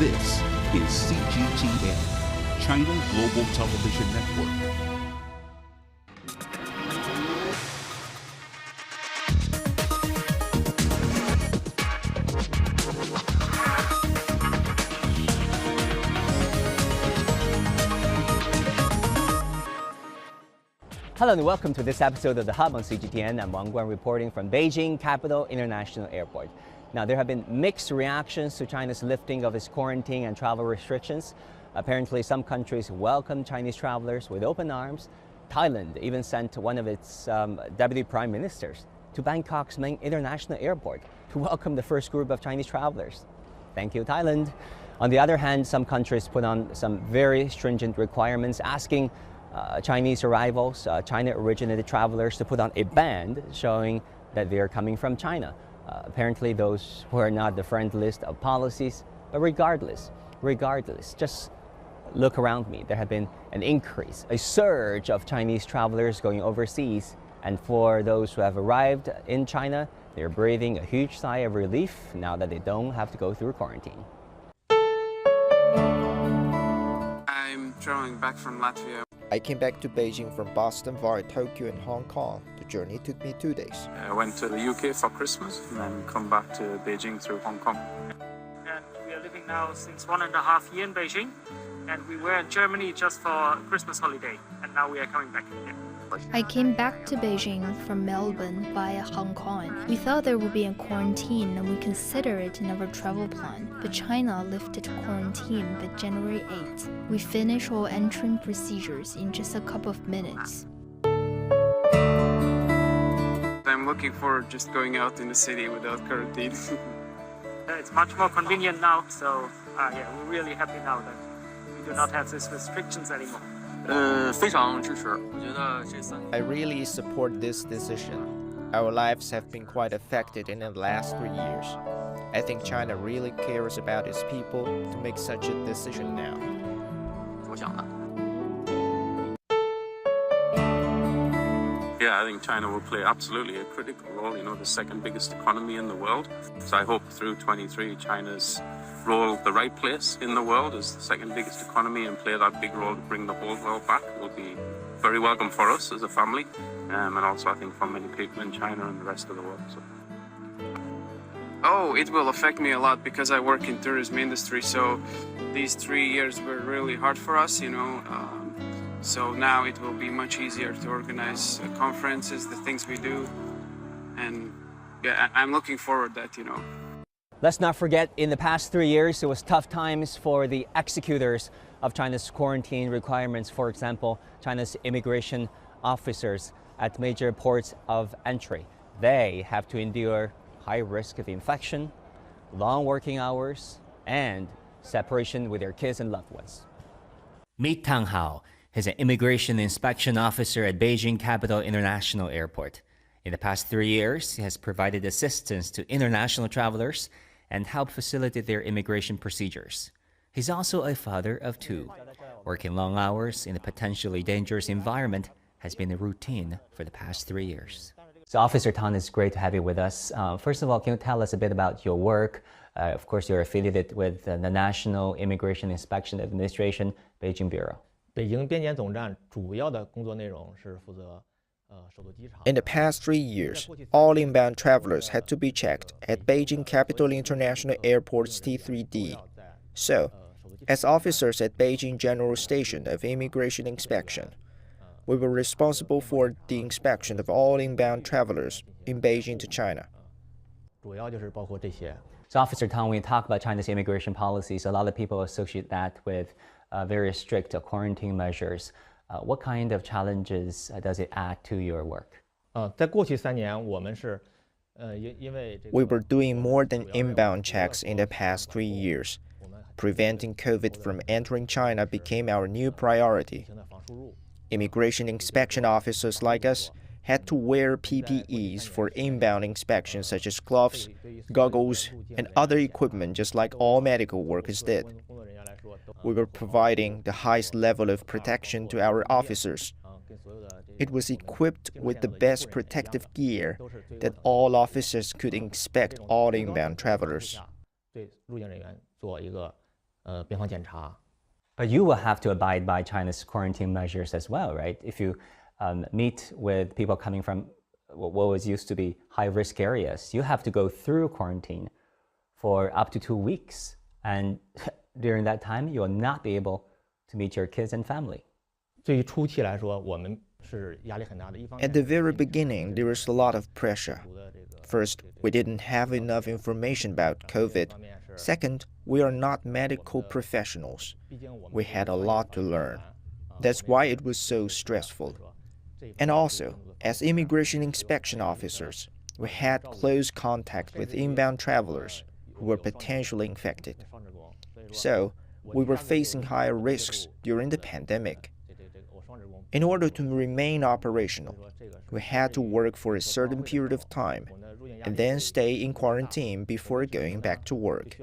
This is CGTN, China Global Television Network. Hello and welcome to this episode of The Hub on CGTN. I'm Wang Guan reporting from Beijing Capital International Airport. Now, there have been mixed reactions to China's lifting of its quarantine and travel restrictions. Apparently, some countries welcome Chinese travelers with open arms. Thailand even sent one of its deputy prime ministers to Bangkok's main international airport to welcome the first group of Chinese travelers. Thank you, Thailand. On the other hand, some countries put on some very stringent requirements asking Chinese arrivals, China-originated travelers to put on a band showing that they are coming from China. Apparently, those were not the friendliest of policies, but regardless, just look around me. There have been an increase, a surge of Chinese travelers going overseas. And for those who have arrived in China, they're breathing a huge sigh of relief now that they don't have to go through quarantine. I'm traveling back from Latvia. I came back to Beijing from Boston via Tokyo and Hong Kong. The journey took me 2 days. I went to the UK for Christmas and then come back to Beijing through Hong Kong. And we are living now since 1.5 years in Beijing. And we were in Germany just for Christmas holiday. And now we are coming back again. I came back to Beijing from Melbourne via Hong Kong. We thought there would be a quarantine and we considered it in our travel plan, but China lifted quarantine by January 8th. We finished all entering procedures in just a couple of minutes. I'm looking forward just going out in the city without quarantine. It's much more convenient now, so yeah, we're really happy now that we do not have these restrictions anymore. I really support this decision. Our lives have been quite affected in the last 3 years. I think China really cares about its people to make such a decision now. Yeah, I think China will play absolutely a critical role, the second biggest economy in the world. So I hope through 23, China's role the right place in the world as the second biggest economy and play that big role to bring the whole world back will be very welcome for us as a family, and also I think for many people in China and the rest of the world. So. Oh, it will affect me a lot because I work in tourism industry, so these 3 years were really hard for us, so now it will be much easier to organize conferences, the things we do, and yeah, I'm looking forward to that, Let's not forget, in the past 3 years, it was tough times for the executors of China's quarantine requirements. For example, China's immigration officers at major ports of entry. They have to endure high risk of infection, long working hours, and separation with their kids and loved ones. Meet Tang Hao. He's an immigration inspection officer at Beijing Capital International Airport. In the past 3 years, he has provided assistance to international travelers and helped facilitate their immigration procedures. He's also a father of 2. Working long hours in a potentially dangerous environment has been a routine for the past 3 years. So Officer Tan, it's great to have you with us. First of all, can you tell us a bit about your work? Of course, you're affiliated with the National Immigration Inspection Administration Beijing Bureau. 北京边检总站主要的工作内容是负责 In the past 3 years, all inbound travelers had to be checked at Beijing Capital International Airport's T3D. So, as officers at Beijing General Station of Immigration Inspection, we were responsible for the inspection of all inbound travelers in Beijing to China. 主要就是包括这些。 So Officer Tang, when you talk about China's immigration policies, a lot of people associate that with very strict quarantine measures. What kind of challenges does it add to your work? 在过去3年，我们是因为 We were doing more than inbound checks in the past 3 years. Preventing COVID from entering China became our new priority. Immigration inspection officers like us had to wear PPEs for inbound inspections such as gloves, goggles, and other equipment just like all medical workers did. We were providing the highest level of protection to our officers. It was equipped with the best protective gear that all officers could inspect all inbound travelers. 边防检查。 But you will have to abide by China's quarantine measures as well, right? If you meet with people coming from what was used to be high-risk areas, you have to go through quarantine for up to 2 weeks. And during that time, you will not be able to meet your kids and family. 对于初期来说，我们是压力很大的。一方面 At the very beginning, there was a lot of pressure. First, we didn't have enough information about COVID. Second, we are not medical professionals. We had a lot to learn. That's why it was so stressful. And also, as immigration inspection officers, we had close contact with inbound travelers who were potentially infected. So, we were facing higher risks during the pandemic. In order to remain operational, we had to work for a certain period of time and then stay in quarantine before going back to work.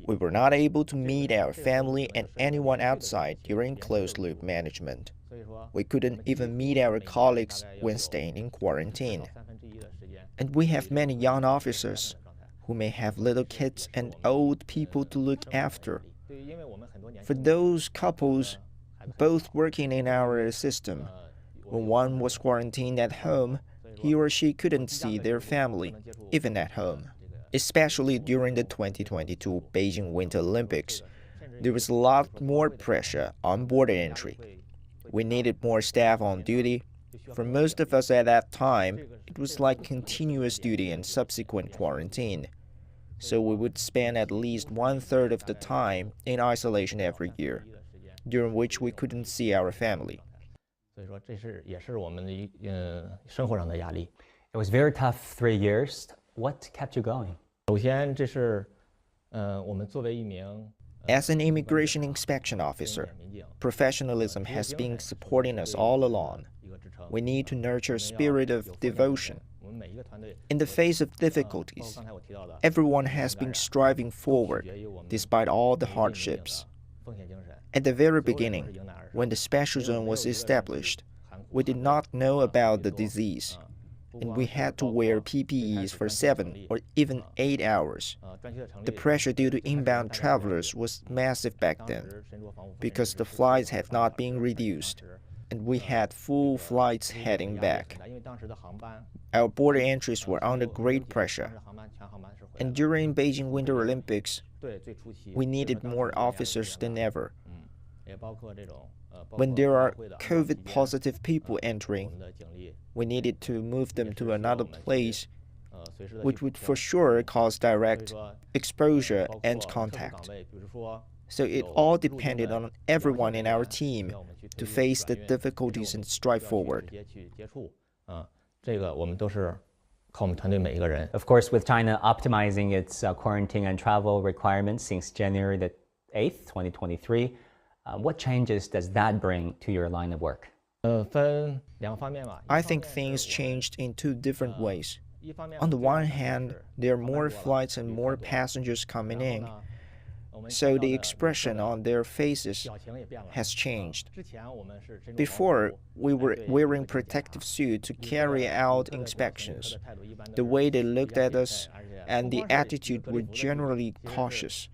We were not able to meet our family and anyone outside during closed-loop management. We couldn't even meet our colleagues when staying in quarantine. And we have many young officers who may have little kids and old people to look after. For those couples, both working in our system, when one was quarantined at home, he or she couldn't see their family, even at home. Especially during the 2022 Beijing Winter Olympics, there was a lot more pressure on border entry. We needed more staff on duty. For most of us at that time, it was like continuous duty and subsequent quarantine. So we would spend at least 1/3 of the time in isolation every year, during which we couldn't see our family. 所以说这是也是我们的生活上的压力。 It was very tough 3 years. What kept you going? 首先，这是我们作为一名 As an immigration inspection officer, professionalism has been supporting us all along. We need to nurture a spirit of devotion. In the face of difficulties, everyone has been striving forward despite all the hardships. At the very beginning, when the special zone was established, we did not know about the disease, and we had to wear PPEs for 7 or even 8 hours. The pressure due to inbound travelers was massive back then, because the flights had not been reduced, and we had full flights heading back. Our border entries were under great pressure, and during Beijing Winter Olympics, we needed more officers than ever. When there are COVID-positive people entering, we needed to move them to another place, which would for sure cause direct exposure and contact. So it all depended on everyone in our team to face the difficulties and strive forward. Of course, with China optimizing its quarantine and travel requirements since January the 8th, 2023, what changes does that bring to your line of work? I think things changed in 2 different ways. On the one hand, there are more flights and more passengers coming in, so the expression on their faces has changed. Before, we were wearing protective suits to carry out inspections. The way they looked at us and the attitude were generally cautious.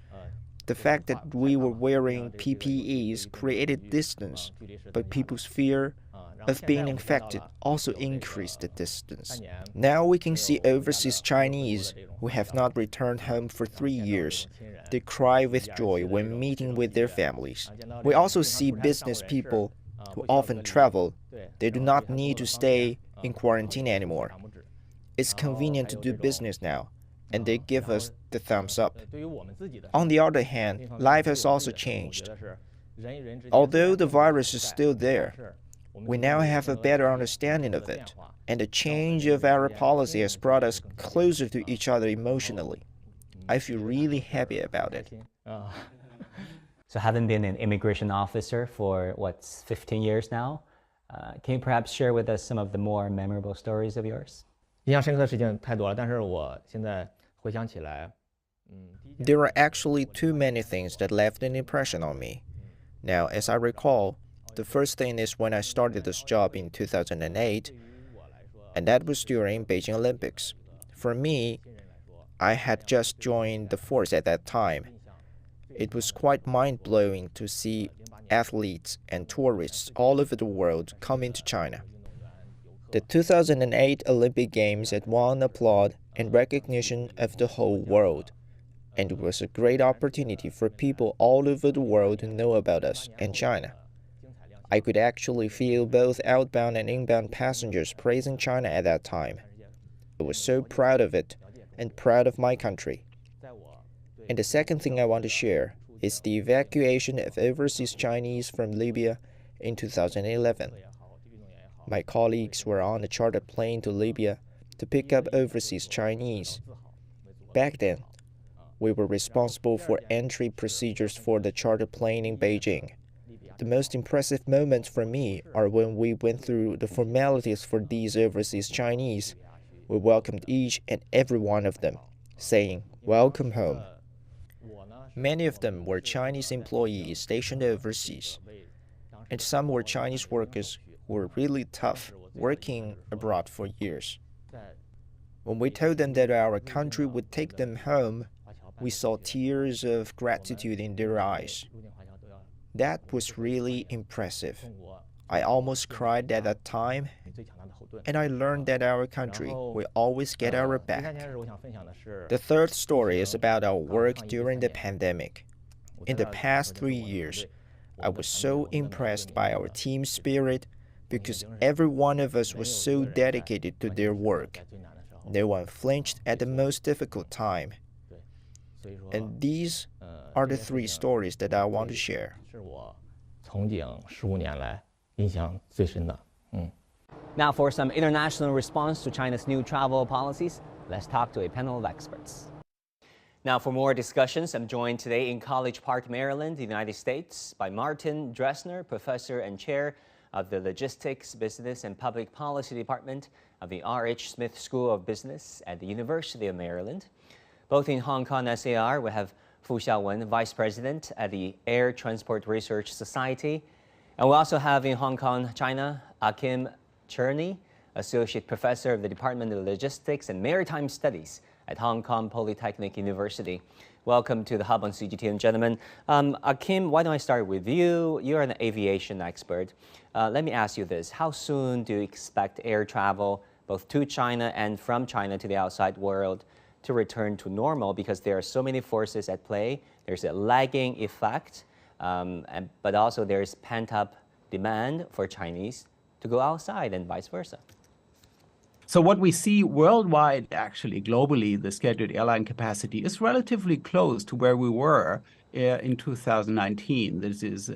The fact that we were wearing PPEs created distance, but people's fear of being infected also increased the distance. Now we can see overseas Chinese who have not returned home for 3 years. They cry with joy when meeting with their families. We also see business people who often travel. They do not need to stay in quarantine anymore. It's convenient to do business now, and they give us the thumbs up. On the other hand, life has also changed. Although the virus is still there, we now have a better understanding of it, and the change of our policy has brought us closer to each other emotionally. I feel really happy about it. So having been an immigration officer for, 15 years now, can you perhaps share with us some of the more memorable stories of yours? 印象深刻的事情太多了，但是我现在回想起来， There are actually too many things that left an impression on me. Now, as I recall, the first thing is when I started this job in 2008, and that was during Beijing Olympics. For me, I had just joined the force at that time, It was quite mind-blowing to see athletes and tourists all over the world come into China. The 2008 Olympic Games had won applaud and recognition of the whole world, and it was a great opportunity for people all over the world to know about us and China. I could actually feel both outbound and inbound passengers praising China at that time. I was so proud of it and proud of my country. And the second thing I want to share is the evacuation of overseas Chinese from Libya in 2011. My colleagues were on a chartered plane to Libya to pick up overseas Chinese. Back then, we were responsible for entry procedures for the chartered plane in Beijing. The most impressive moments for me are when we went through the formalities for these overseas Chinese. We welcomed each and every one of them, saying, "Welcome home." Many of them were Chinese employees stationed overseas, and some were Chinese workers who were really tough, working abroad for years. When we told them that our country would take them home, we saw tears of gratitude in their eyes. That was really impressive. I almost cried at that time, and I learned that our country will always get our back. The third story is about our work during the pandemic. In the past 3 years, I was so impressed by our team spirit because every one of us was so dedicated to their work. No one flinched at the most difficult time. And these are the 3 stories that I want to share. Now for some international response to China's new travel policies, let's talk to a panel of experts. Now for more discussions, I'm joined today in College Park, Maryland, the United States, by Martin Dressner, Professor and Chair of the Logistics, Business and Public Policy Department of the R.H. Smith School of Business at the University of Maryland. Both in Hong Kong SAR, we have Fu Xiaowen, Vice President at the Air Transport Research Society. And we also have in Hong Kong, China, Kim Cherney, Associate Professor of the Department of Logistics and Maritime Studies at Hong Kong Polytechnic University. Welcome to the Hub on CGTN, gentlemen. Kim, why don't I start with you? You're an aviation expert. Let me ask you this. How soon do you expect air travel, both to China and from China to the outside world, to return to normal? Because there are so many forces at play. There's a lagging effect, but also there's pent-up demand for Chinese to go outside and vice versa. So what we see worldwide, actually, globally, the scheduled airline capacity is relatively close to where we were in 2019. This is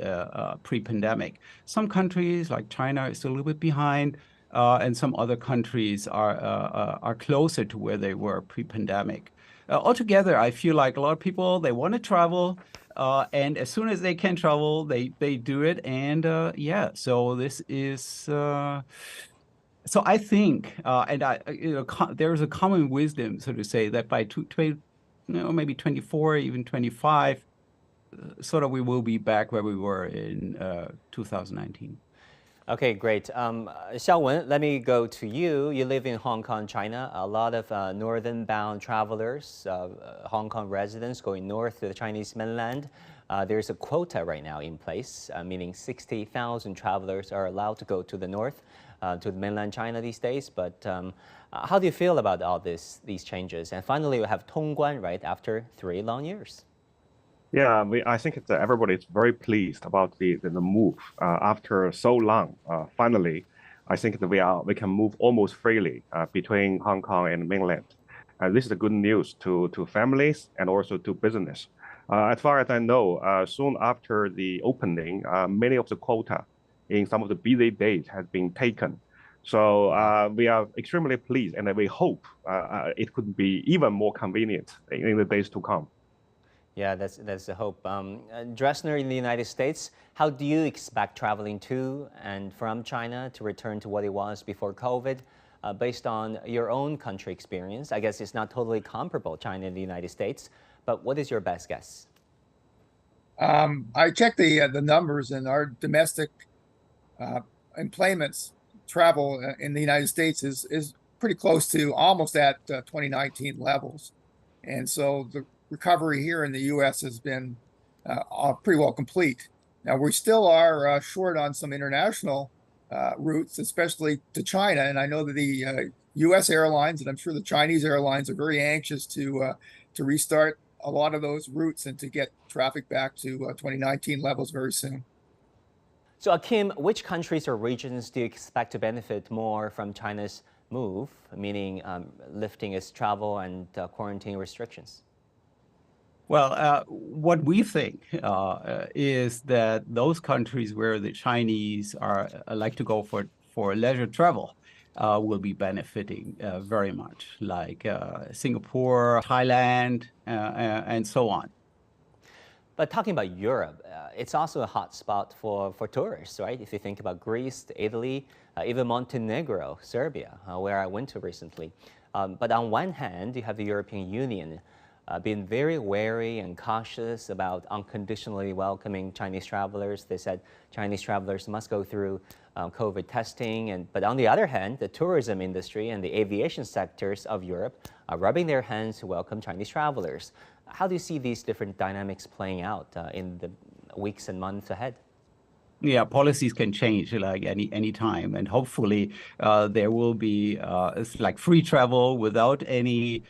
pre-pandemic. Some countries, like China, is a little bit behind, and some other countries are closer to where they were pre-pandemic. Altogether, I feel like a lot of people, they want to travel, and as soon as they can travel, they do it. And yeah, so this is... So I think, there's a common wisdom, so to say, that by maybe 24, even 25, sort of we will be back where we were in 2019. Okay, great. Xiaowen, let me go to you. You live in Hong Kong, China. A lot of northern-bound travelers, Hong Kong residents going north to the Chinese mainland. There's a quota right now in place, meaning 60,000 travelers are allowed to go to the north, to the mainland China these days. But how do you feel about all these changes? And finally, we have Guan, right, after 3 long years. Yeah, I think everybody's very pleased about the move after so long. Finally, I think that we can move almost freely between Hong Kong and mainland. This is the good news to families and also to business. As far as I know, soon after the opening, many of the quota in some of the busy days has been taken. So we are extremely pleased, and we hope it could be even more convenient in the days to come. Yeah, that's the hope. Dressner, in the United States, how do you expect traveling to and from China to return to what it was before COVID? Based on your own country experience, I guess it's not totally comparable, China and the United States, but what is your best guess? I checked the numbers, and our domestic employments travel in the United States is pretty close to almost at 2019 levels. And so the recovery here in the U.S. has been pretty well complete. Now, we still are short on some international routes, especially to China. And I know that the U.S. airlines, and I'm sure the Chinese airlines, are very anxious to restart a lot of those routes and to get traffic back to 2019 levels very soon. So, Kim, which countries or regions do you expect to benefit more from China's move, meaning lifting its travel and quarantine restrictions? Well, what we think is that those countries where the Chinese are like to go for leisure travel will be benefiting very much, like Singapore, Thailand, and so on. But talking about Europe, it's also a hot spot for tourists, right? If you think about Greece, Italy, even Montenegro, Serbia, where I went to recently. But on one hand, you have the European Union being very wary and cautious about unconditionally welcoming Chinese travelers. They said Chinese travelers must go through COVID testing. But on the other hand, the tourism industry and the aviation sectors of Europe are rubbing their hands to welcome Chinese travelers. How do you see these different dynamics playing out in the weeks and months ahead? Yeah, policies can change like any time, and hopefully there will be it's like free travel without any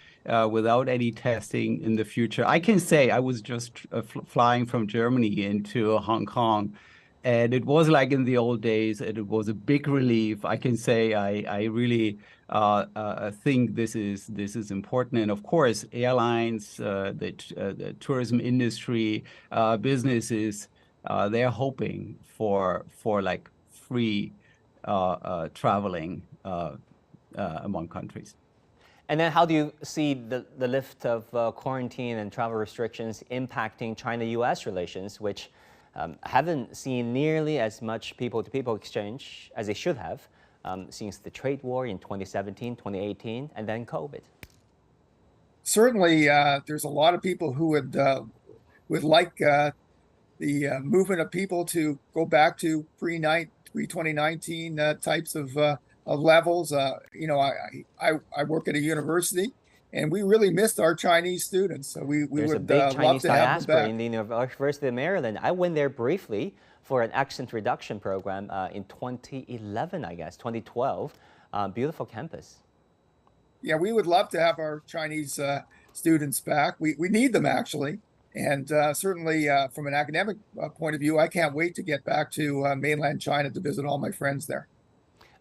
testing in the future. I can say I was just flying from Germany into Hong Kong, and it was like in the old days, and it was a big relief. I can say I really think this is important, and of course, airlines, the tourism industry, businesses. They're hoping for like free traveling among countries. And then how do you see the lift of quarantine and travel restrictions impacting China-US relations, which haven't seen nearly as much people-to-people exchange as they should have since the trade war in 2017, 2018, and then COVID? Certainly, there's a lot of people who would like the movement of people to go back to pre-2019 types of levels. I work at a university, and we really missed our Chinese students. So we There's would a big Chinese diaspora in the University of Maryland. I went there briefly for an accent reduction program in 2011, I guess, 2012. Beautiful campus. Yeah, we would love to have our Chinese students back. We need them, actually. And certainly from an academic point of view, I can't wait to get back to mainland China to visit all my friends there.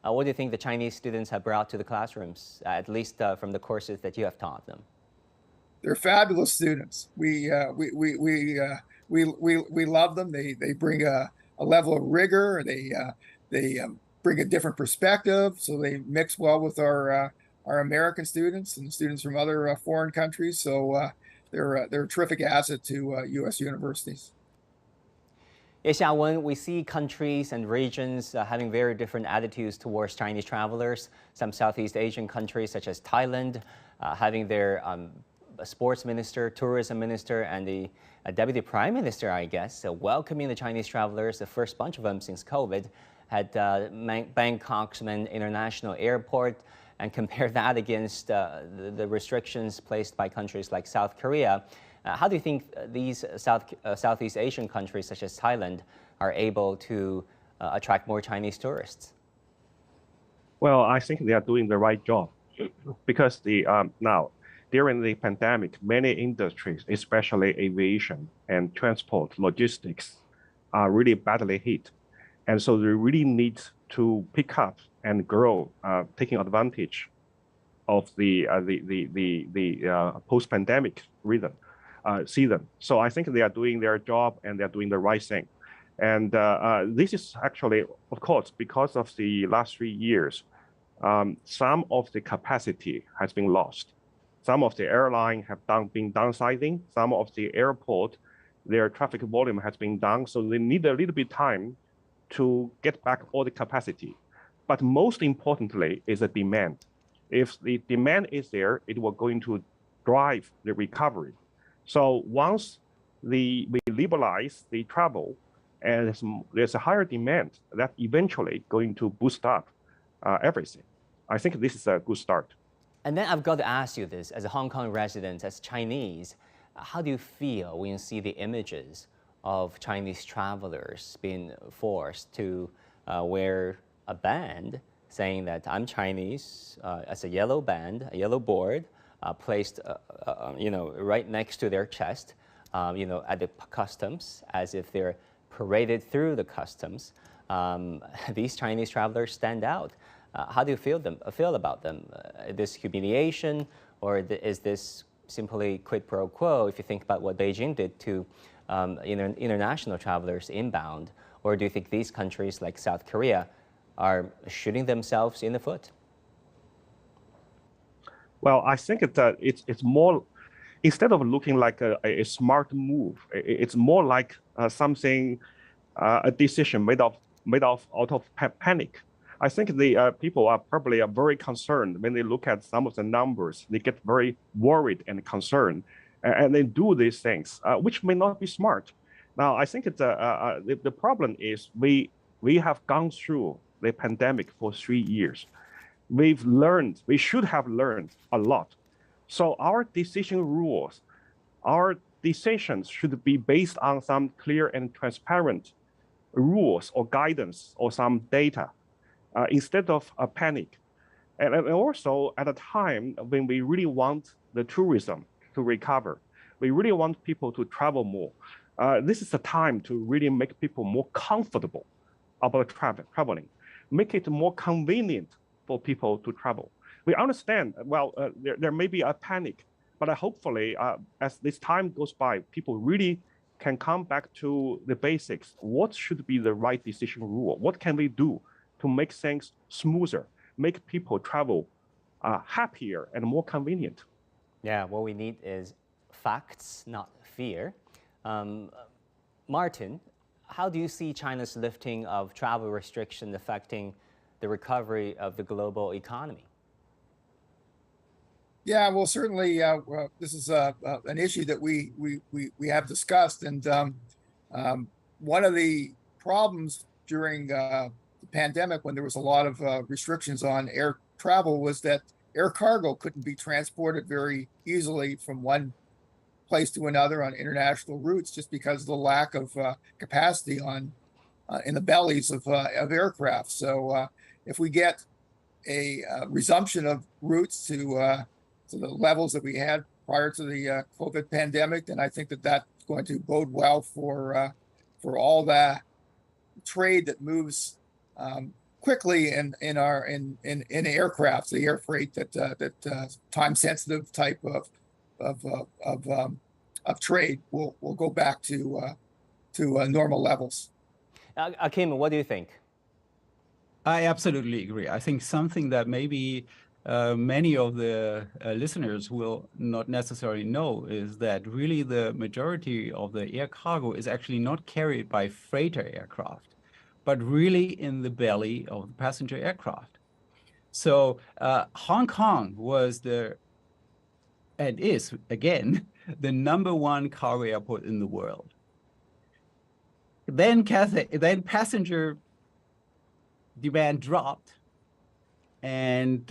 What do you think the Chinese students have brought to the classrooms, at least from the courses that you have taught them? They're fabulous students. We love them. They bring a level of rigor. They bring a different perspective, so they mix well with our American students and students from other foreign countries. So they're a terrific asset to U.S. universities. Xiaowen, we see countries and regions having very different attitudes towards Chinese travelers. Some Southeast Asian countries, such as Thailand, having their sports minister, tourism minister, and the deputy prime minister, I guess, welcoming the Chinese travelers, the first bunch of them since COVID, at Bangkok's International Airport. And compare that against the restrictions placed by countries like South Korea. How do you think these Southeast Asian countries, such as Thailand, are able to attract more Chinese tourists? Well, I think they are doing the right job because now during the pandemic, many industries, especially aviation and transport, logistics, are really badly hit, and so they really need to pick up and grow, taking advantage of the post-pandemic season. So I think they are doing their job and they are doing the right thing. And this is actually, of course, because of the last 3 years, some of the capacity has been lost. Some of the airline have been downsizing. Some of the airport, their traffic volume has been down. So they need a little bit time to get back all the capacity. But most importantly is the demand. If the demand is there, it will going to drive the recovery. So once we liberalize the travel and there's a higher demand, that eventually going to boost up everything. I think this is a good start. And then I've got to ask you this, as a Hong Kong resident, as Chinese, how do you feel when you see the images of Chinese travelers being forced to wear a band saying that I'm Chinese, as a yellow band, a yellow board, placed, right next to their chest, at the customs, as if they're paraded through the customs. These Chinese travelers stand out. How do you feel about them? This humiliation, or is this simply quid pro quo? If you think about what Beijing did to international travelers inbound, or do you think these countries like South Korea are shooting themselves in the foot? Well, I think it's more, instead of looking like a smart move, it's more like something, a decision made out of panic. I think the people are probably very concerned when they look at some of the numbers. They get very worried and concerned, and they do these things, which may not be smart. Now, I think the problem is we have gone through the pandemic for 3 years. We should have learned a lot. So our decision rules, our decisions should be based on some clear and transparent rules or guidance or some data, instead of a panic. And also at a time when we really want the tourism to recover, we really want people to travel more. This is the time to really make people more comfortable about traveling, make it more convenient for people to travel. We understand, well, there may be a panic, but hopefully as this time goes by, people really can come back to the basics. What should be the right decision rule? What can we do to make things smoother, make people travel happier and more convenient? Yeah, what we need is facts, not fear. Martin, how do you see China's lifting of travel restrictions affecting the recovery of the global economy? Yeah, well, certainly this is an issue that we have discussed, and one of the problems during the pandemic, when there was a lot of restrictions on air travel, was that air cargo couldn't be transported very easily from one place to another on international routes, just because of the lack of capacity in the bellies of aircraft. So if we get a resumption of routes to the levels that we had prior to the COVID pandemic, then I think that that's going to bode well for all the trade that moves quickly in aircraft, the air freight, that time sensitive type of trade will go back to normal levels. Kim, what do you think? I absolutely agree. I think something that maybe many of the listeners will not necessarily know is that really the majority of the air cargo is actually not carried by freighter aircraft, but really in the belly of the passenger aircraft. So Hong Kong was and is, again, the #1 cargo airport in the world. Then passenger demand dropped, and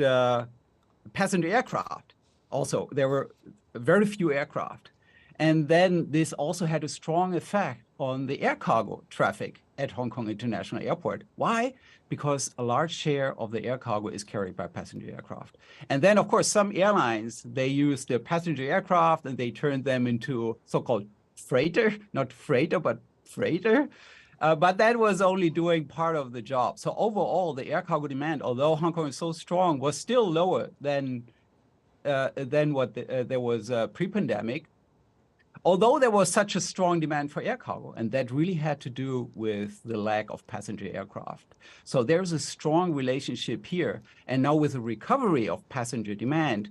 passenger aircraft also, there were very few aircraft. And then this also had a strong effect on the air cargo traffic at Hong Kong International Airport. Why? Because a large share of the air cargo is carried by passenger aircraft. And then, of course, some airlines, they use the passenger aircraft and they turn them into so-called freighter, not freighter, but freighter. But that was only doing part of the job. So overall, the air cargo demand, although Hong Kong is so strong, was still lower than what there was pre-pandemic. Although there was such a strong demand for air cargo, and that really had to do with the lack of passenger aircraft. So there's a strong relationship here. And now with the recovery of passenger demand,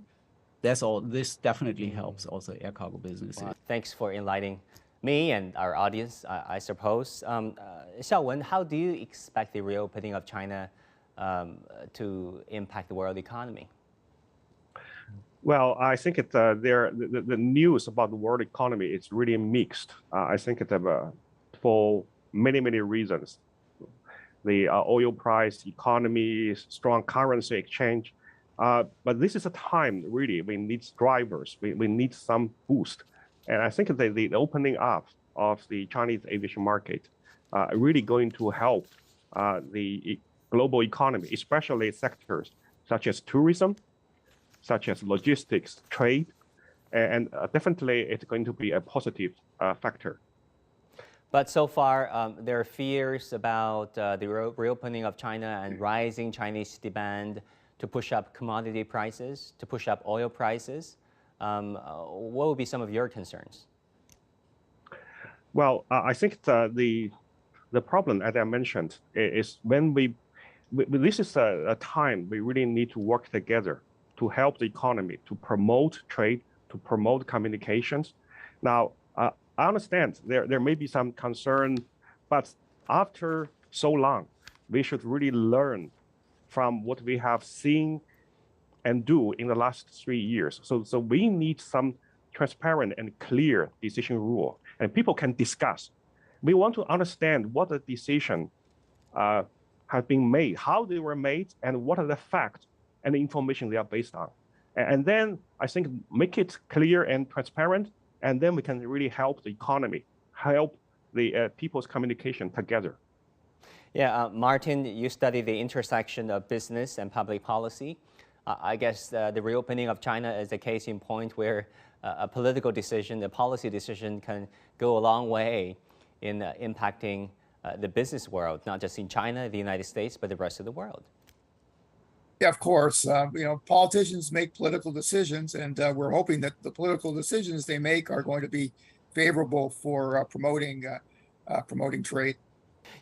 this definitely helps also air cargo business. Well, thanks for enlightening me and our audience, I suppose. Xiaowen, how do you expect the reopening of China to impact the world economy? Well, I think the news about the world economy is really mixed. I think for many, many reasons. The oil price, economy, strong currency exchange. But this is a time, really, we need drivers. We need some boost. And I think the opening up of the Chinese aviation market really going to help the global economy, especially sectors such as tourism, such as logistics, trade, and definitely it's going to be a positive factor. But so far, there are fears about the reopening of China and rising Chinese demand to push up commodity prices, to push up oil prices. What would be some of your concerns? Well, I think the problem, as I mentioned, is when this is a time we really need to work together to help the economy, to promote trade, to promote communications. Now, I understand there may be some concern, but after so long, we should really learn from what we have seen and do in the last 3 years. So we need some transparent and clear decision rule, and people can discuss. We want to understand what the decision have been made, how they were made, and what are the facts and the information they are based on. And then I think make it clear and transparent, and then we can really help the economy, help the people's communication together. Yeah, Martin, you study the intersection of business and public policy. I guess the reopening of China is a case in point where a political decision, a policy decision can go a long way in impacting the business world, not just in China, the United States, but the rest of the world. Yeah, of course. Politicians make political decisions, and we're hoping that the political decisions they make are going to be favorable for promoting trade.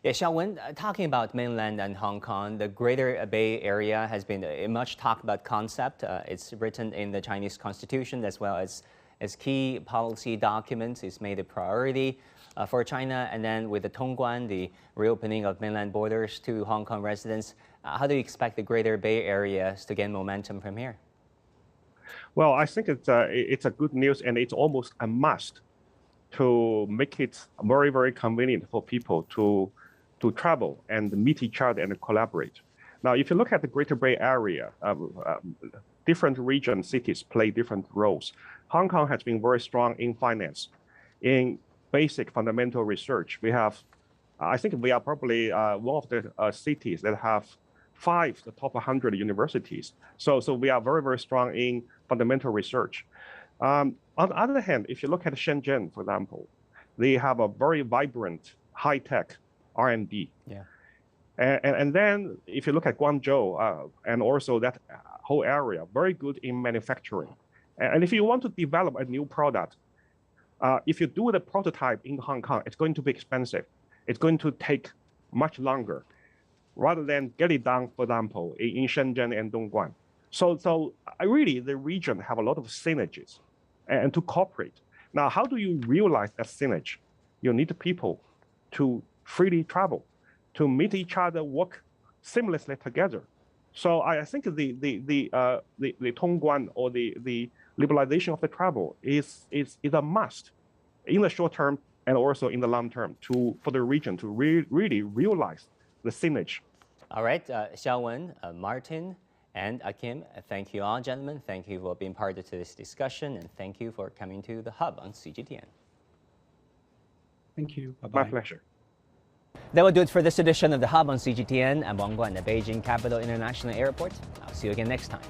Yeah, Xiaowen, talking about mainland and Hong Kong, the Greater Bay Area has been a much talked about concept. It's written in the Chinese Constitution as well as key policy documents. It's made a priority for China. And then with the Tongguan, the reopening of mainland borders to Hong Kong residents, how do you expect the Greater Bay Area to gain momentum from here? Well, I think it's a good news, and it's almost a must to make it very, very convenient for people to travel and meet each other and collaborate. Now, if you look at the Greater Bay Area, different region cities play different roles. Hong Kong has been very strong in finance, in basic fundamental research. I think we are probably one of the cities that have 5 of the top 100 universities. So we are very, very strong in fundamental research. On the other hand, if you look at Shenzhen, for example, they have a very vibrant high-tech R&D. Yeah. And then if you look at Guangzhou and also that whole area, very good in manufacturing. And if you want to develop a new product, if you do the prototype in Hong Kong, it's going to be expensive. It's going to take much longer, rather than get it done, for example, in Shenzhen and Dongguan. So really, the region have a lot of synergies and to cooperate. Now, how do you realize that synergy? You need people to freely travel, to meet each other, work seamlessly together. So I think the Tongguan or the liberalization of the travel is a must in the short term and also in the long term for the region to really realize the synergy. All right, Xiaowen, Martin, and Akim, thank you all, gentlemen. Thank you for being part of this discussion, and thank you for coming to the Hub on CGTN. Thank you. Bye-bye. My pleasure. That will do it for this edition of the Hub on CGTN. I'm Wang Guan at Beijing Capital International Airport. I'll see you again next time.